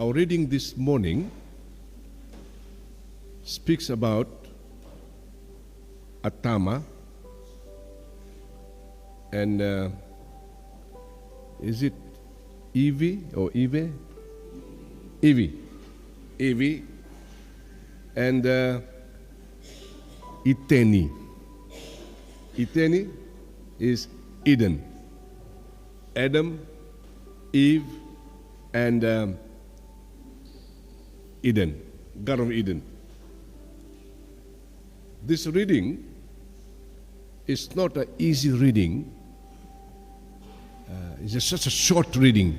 Our reading this morning speaks about Atama, and is it Evie or Eve? Evie, and Iteni. Iteni is Eden. Adam, Eve, and Eden, Garden of Eden. This reading is not an easy reading. It's just such a short reading.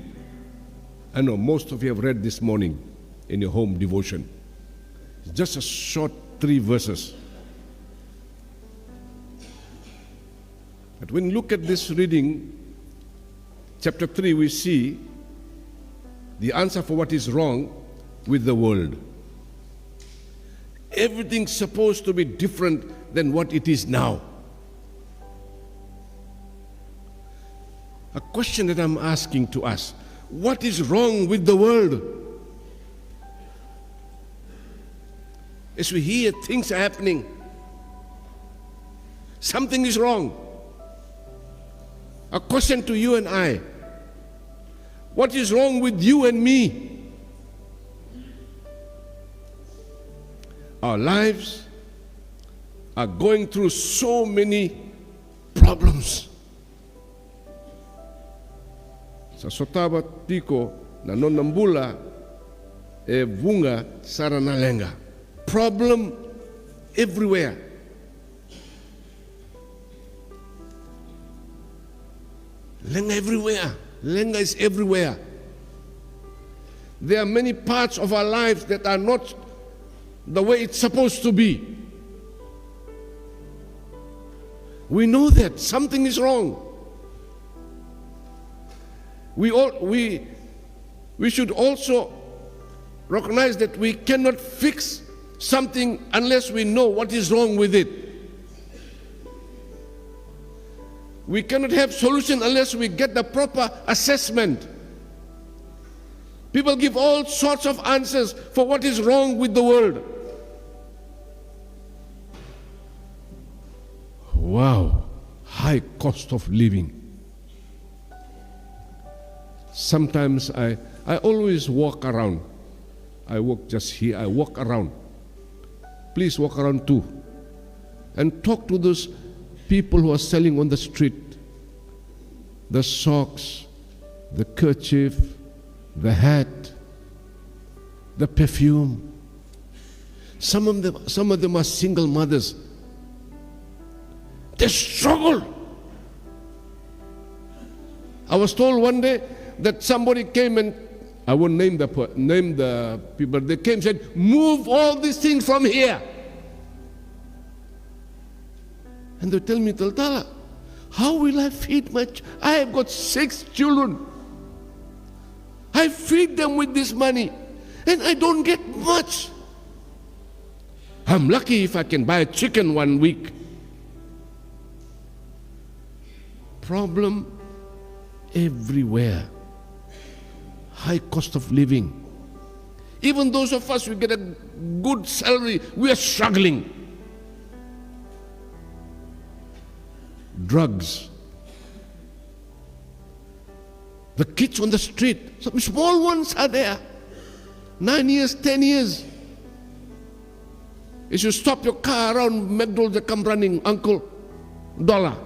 I know most of you have read this morning in your home devotion. It's just a short 3 verses. But when you look at this reading, chapter 3, we see the answer for what is wrong with the world. Everything's supposed to be different than what it is now. A question that I'm asking to us: what is wrong with the world? As we hear things are happening, something is wrong. A question to you and I: what is wrong with you and me? Our lives are going through so many problems. Sa sotaba tiko na nonambula e vunga saranalenga. Problem everywhere. Lenga everywhere. Lenga is everywhere. There are many parts of our lives that are not the way it's supposed to be. We know that something is wrong. We should also recognize that we cannot fix something unless we know what is wrong with it. We cannot have solution unless we get the proper assessment. People give all sorts of answers for what is wrong with the world. Wow, high cost of living. Sometimes I always walk around. I walk just here, I walk around. Please walk around too. And talk to those people who are selling on the street. The socks, the kerchief, the hat, the perfume. Some of them are single mothers. They struggle. I was told one day that somebody came, and I won't name the people. They came and said, "Move all these things from here." And they tell me, "Taltala, how will I feed I have got 6 children. I feed them with this money, and I don't get much. I'm lucky if I can buy a chicken one week." Problem everywhere. High cost of living. Even those of us who get a good salary, we are struggling. Drugs. The kids on the street, some small ones are there. 9 years, 10 years. If you stop your car around McDonald's, they come running, "Uncle, $1.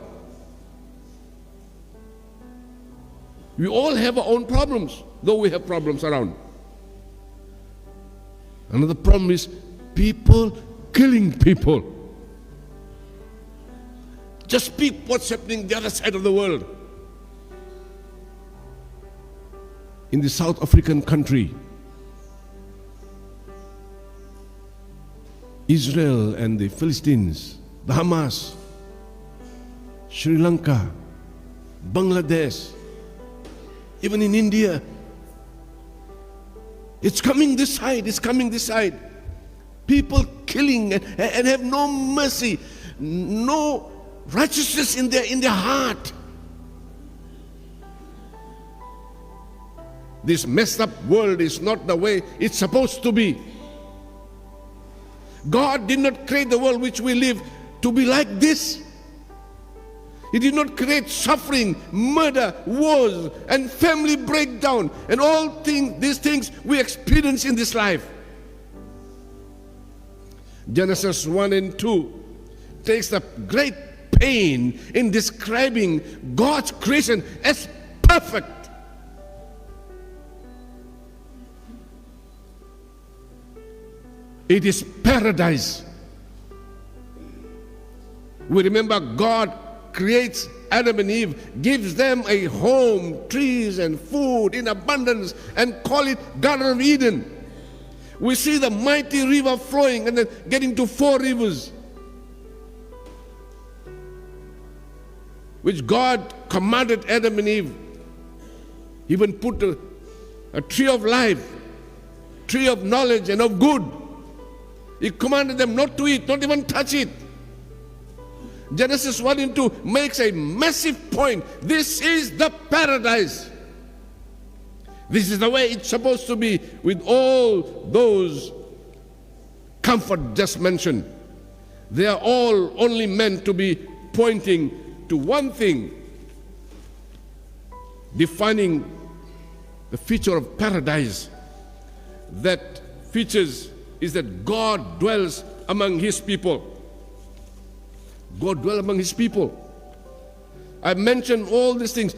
We all have our own problems, though we have problems around. Another problem is people killing people. Just speak what's happening the other side of the world. In the South African country, Israel and the Philistines, the Hamas, Sri Lanka, Bangladesh, even in India. It's coming this side. People killing and have no mercy, no righteousness in their heart. This messed up world is not the way it's supposed to be. God did not create the world which we live to be like this. He did not create suffering, murder, wars, and family breakdown, and all these things we experience in this life. Genesis 1 and 2 takes the great pain in describing God's creation as perfect. It is paradise. We remember God creates Adam and Eve, gives them a home, trees and food in abundance, and call it Garden of Eden. We see the mighty river flowing and then getting to 4 rivers, which God commanded Adam and Eve. Even put a tree of life, tree of knowledge and of good. He commanded them not to eat, not even touch it. Genesis 1 and 2 makes a massive point. This is the paradise. This is the way it's supposed to be, with all those comfort just mentioned. They are all only meant to be pointing to one thing, defining the feature of paradise. That features is that God dwells among His people. God dwells among His people. I mentioned all these things,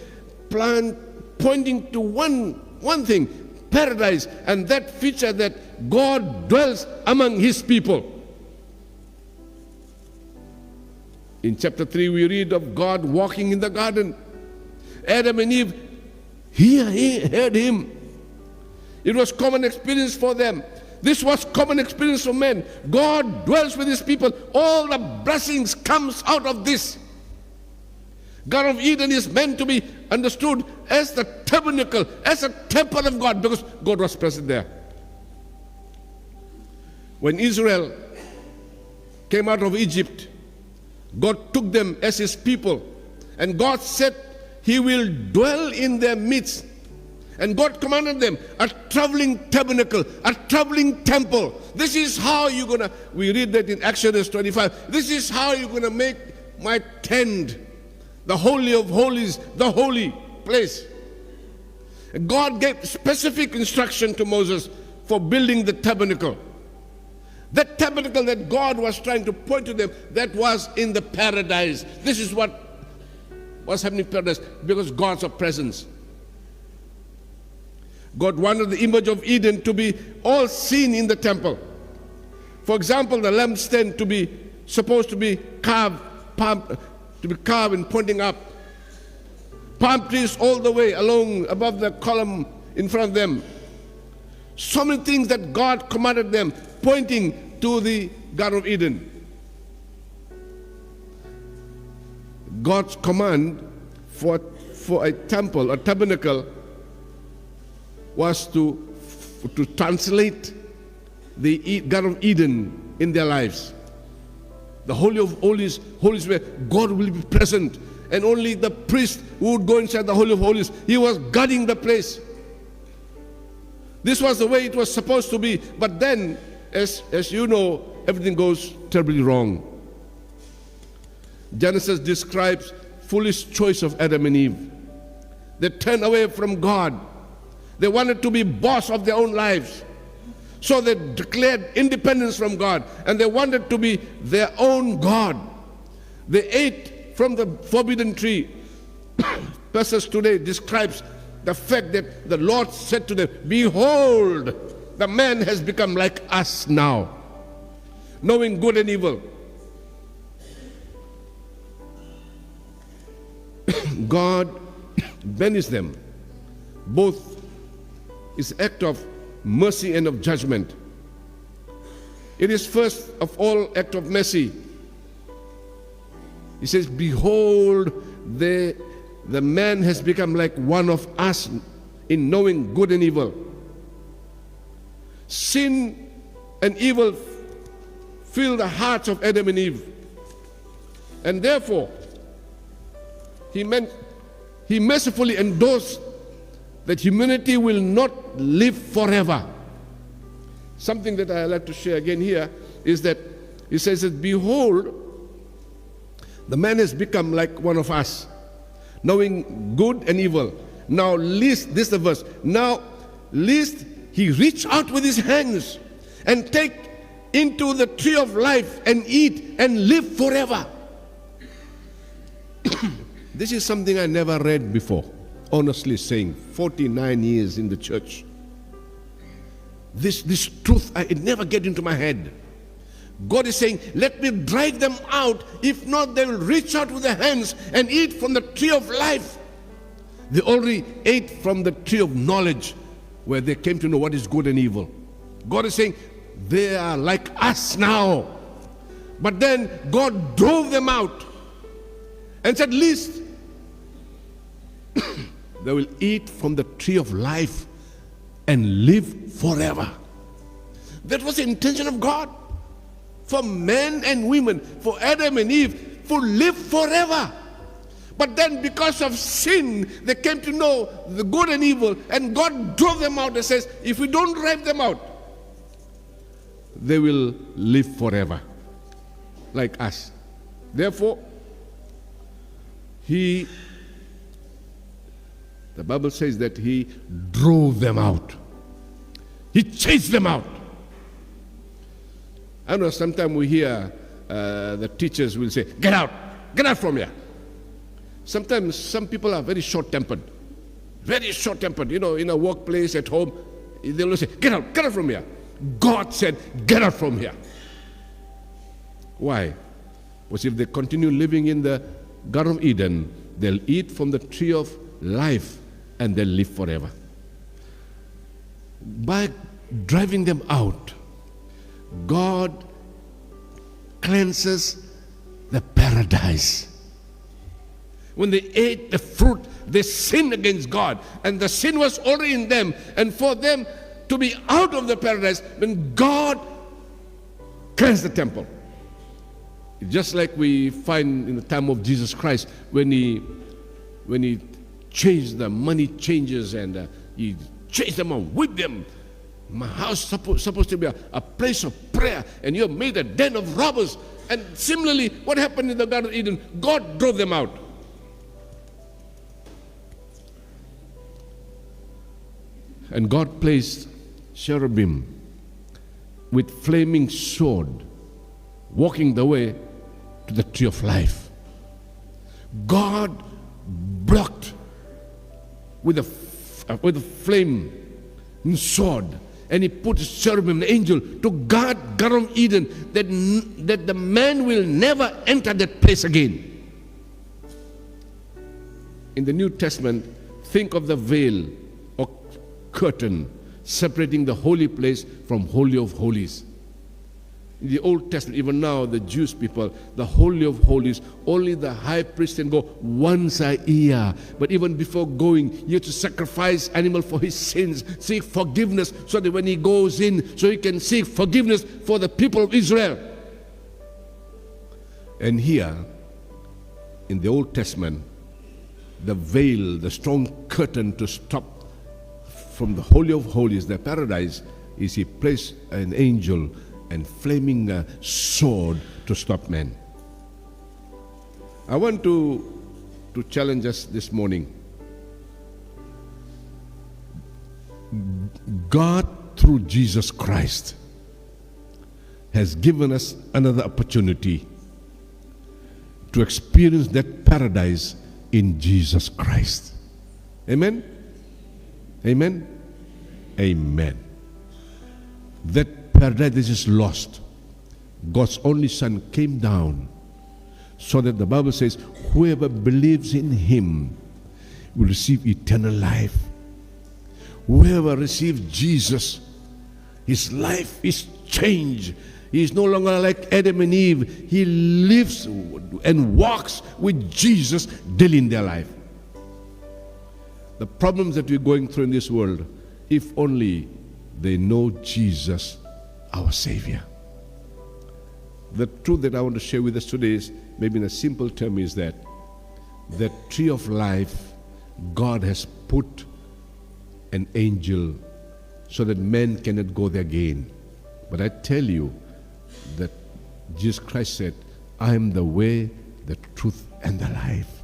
pointing to one thing, paradise, and that feature that God dwells among His people. In chapter 3, we read of God walking in the garden. Adam and Eve heard Him. It was common experience for them. This was common experience for men. God dwells with His people. All the blessings comes out of this. Garden of Eden is meant to be understood as the tabernacle, as a temple of God, because God was present there. When Israel came out of Egypt, God took them as His people, and God said He will dwell in their midst. And God commanded them a traveling tabernacle, a traveling temple. This is how you're going to, we read that in Exodus 25, this is how you're going to make my tent, the Holy of Holies, the holy place. God gave specific instruction to Moses for building the tabernacle. That tabernacle that God was trying to point to them, that was in the paradise. This is what was happening in paradise, because God's presence. God wanted the image of Eden to be all seen in the temple. For example, the lampstand to be supposed to be carved and pointing up. Palm trees all the way along above the column in front of them. So many things that God commanded them, pointing to the Garden of Eden. God's command for a temple, a tabernacle, was to translate the Garden of Eden in their lives. The Holy of Holies, where God will be present, and only the priest who would go inside the Holy of Holies, he was guarding the place. This was the way it was supposed to be, but then, as you know, everything goes terribly wrong. Genesis describes foolish choice of Adam and Eve. They turned away from God. They wanted to be boss of their own lives. So they declared independence from God, and they wanted to be their own God. They ate from the forbidden tree. Passage today describes the fact that the Lord said to them, behold, the man has become like us now, knowing good and evil. God banished them. Both is act of mercy and of judgment. It is first of all act of mercy. He says, behold, the man has become like one of us in knowing good and evil. Sin and evil filled the hearts of Adam and Eve. And therefore, he mercifully endorsed that humanity will not live forever. Something that I like to share again here is that he says that, behold, the man has become like one of us, knowing good and evil. Now lest, this is the verse, now lest he reach out with his hands and take into the tree of life and eat and live forever. This is something I never read before, honestly saying, 49 years in the church. This truth, it never get into my head. God is saying, let me drive them out. If not, they will reach out with their hands and eat from the tree of life. They already ate from the tree of knowledge, where they came to know what is good and evil. God is saying, they are like us now. But then God drove them out and said, least they will eat from the tree of life and live forever. That was the intention of God. For men and women, for Adam and Eve, to live forever. But then because of sin, they came to know the good and evil, and God drove them out and says, if we don't drive them out, they will live forever, like us. Therefore, the Bible says that he drove them out. He chased them out. I know sometimes we hear the teachers will say, get out from here. Sometimes some people are very short-tempered. You know, in a workplace, at home, they will say, get out from here. God said, get out from here. Why? Because if they continue living in the Garden of Eden, they'll eat from the tree of life and they'll live forever. By driving them out, God cleanses the paradise. When they ate the fruit, they sinned against God, and the sin was already in them. And for them to be out of the paradise, when God cleansed the temple, just like we find in the time of Jesus Christ, when he changed the money changers and he chased them and whipped them. My house supposed to be a place of prayer, and you have made a den of robbers. And similarly, what happened in the Garden of Eden? God drove them out. And God placed cherubim with flaming sword, walking the way to the tree of life. God blocked with a flame sword, and he put a cherubim, an angel, to guard Garden of Eden, that the man will never enter that place again. In the New Testament, think of the veil or curtain separating the holy place from Holy of Holies. In the Old Testament, even now, the Jewish people, the Holy of Holies, only the high priest can go once a year. But even before going, he had to sacrifice animal for his sins, seek forgiveness, so that when he goes in, so he can seek forgiveness for the people of Israel. And here, in the Old Testament, the veil, the strong curtain to stop from the Holy of Holies, the paradise, is he placed an angel and flaming sword to stop men. I want to challenge us this morning. God, through Jesus Christ, has given us another opportunity to experience that paradise in Jesus Christ. Amen? Amen? Amen. That paradise is lost. God's only Son came down so that the Bible says, whoever believes in him will receive eternal life. Whoever receives Jesus, his life is changed. He is no longer like Adam and Eve. He lives and walks with Jesus daily in their life. The problems that we're going through in this world, if only they know Jesus, our Savior. The truth that I want to share with us today is, maybe in a simple term, is that the tree of life God has put an angel so that men cannot go there again. But I tell you that Jesus Christ said, I am the way, the truth, and the life.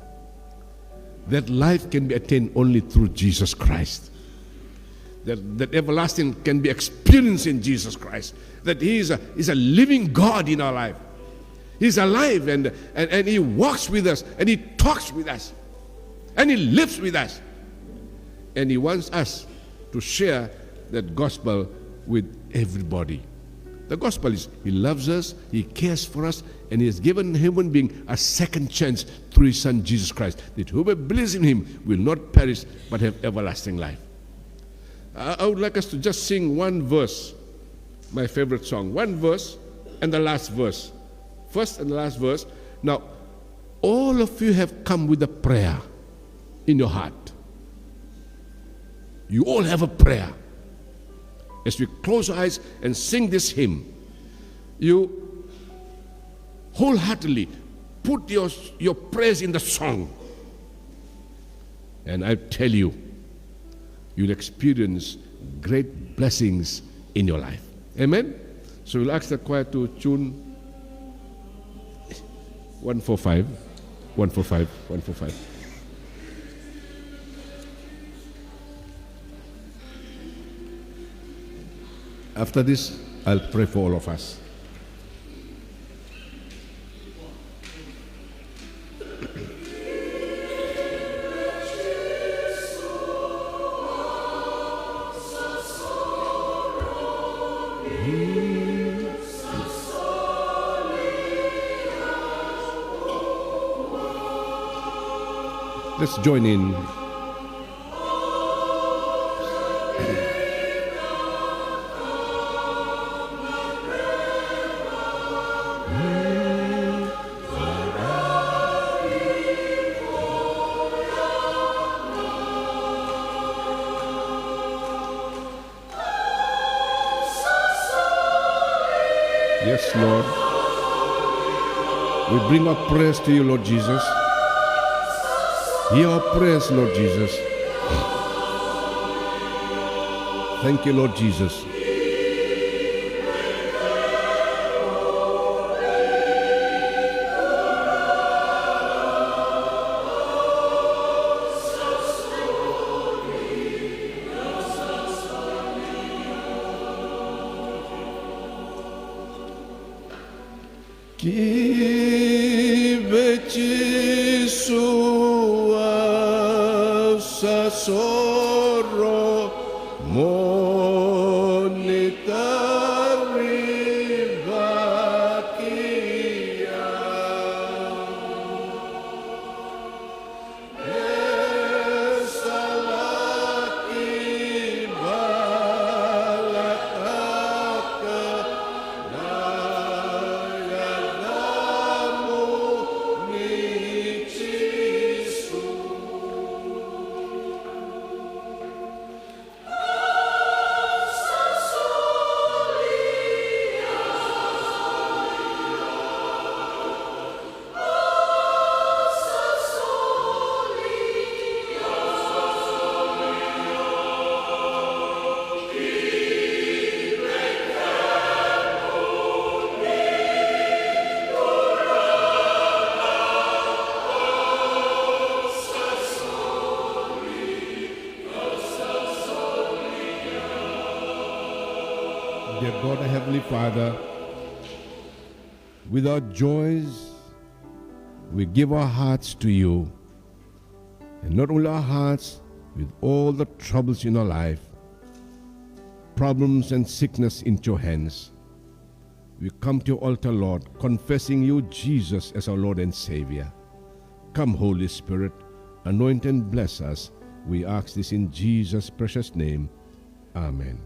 That life can be attained only through Jesus Christ. That everlasting can be experienced in Jesus Christ. That He is a living God in our life. He's alive and He walks with us and He talks with us and He lives with us. And He wants us to share that gospel with everybody. The gospel is He loves us, He cares for us, and He has given human being a second chance through His Son Jesus Christ, that whoever believes in Him will not perish but have everlasting life. I would like us to just sing one verse, my favorite song, one verse and the last verse. First and the last verse. Now, all of you have come with a prayer in your heart. You all have a prayer. As we close our eyes and sing this hymn, you wholeheartedly put your prayers in the song. And I tell you, you'll experience great blessings in your life. Amen? So we'll ask the choir to tune 145, 145, 145. After this, I'll pray for all of us. Let's join in. Yes, Lord. We bring our prayers to you, Lord Jesus. Hear our prayers, Lord Jesus. Thank you, Lord Jesus. Soro monetari bakia esalaki balakaka dayadamu nichisu. Dear God, our Heavenly Father, with our joys, we give our hearts to you. And not only our hearts, with all the troubles in our life, problems and sickness into your hands. We come to your altar, Lord, confessing you, Jesus, as our Lord and Savior. Come, Holy Spirit, anoint and bless us. We ask this in Jesus' precious name. Amen.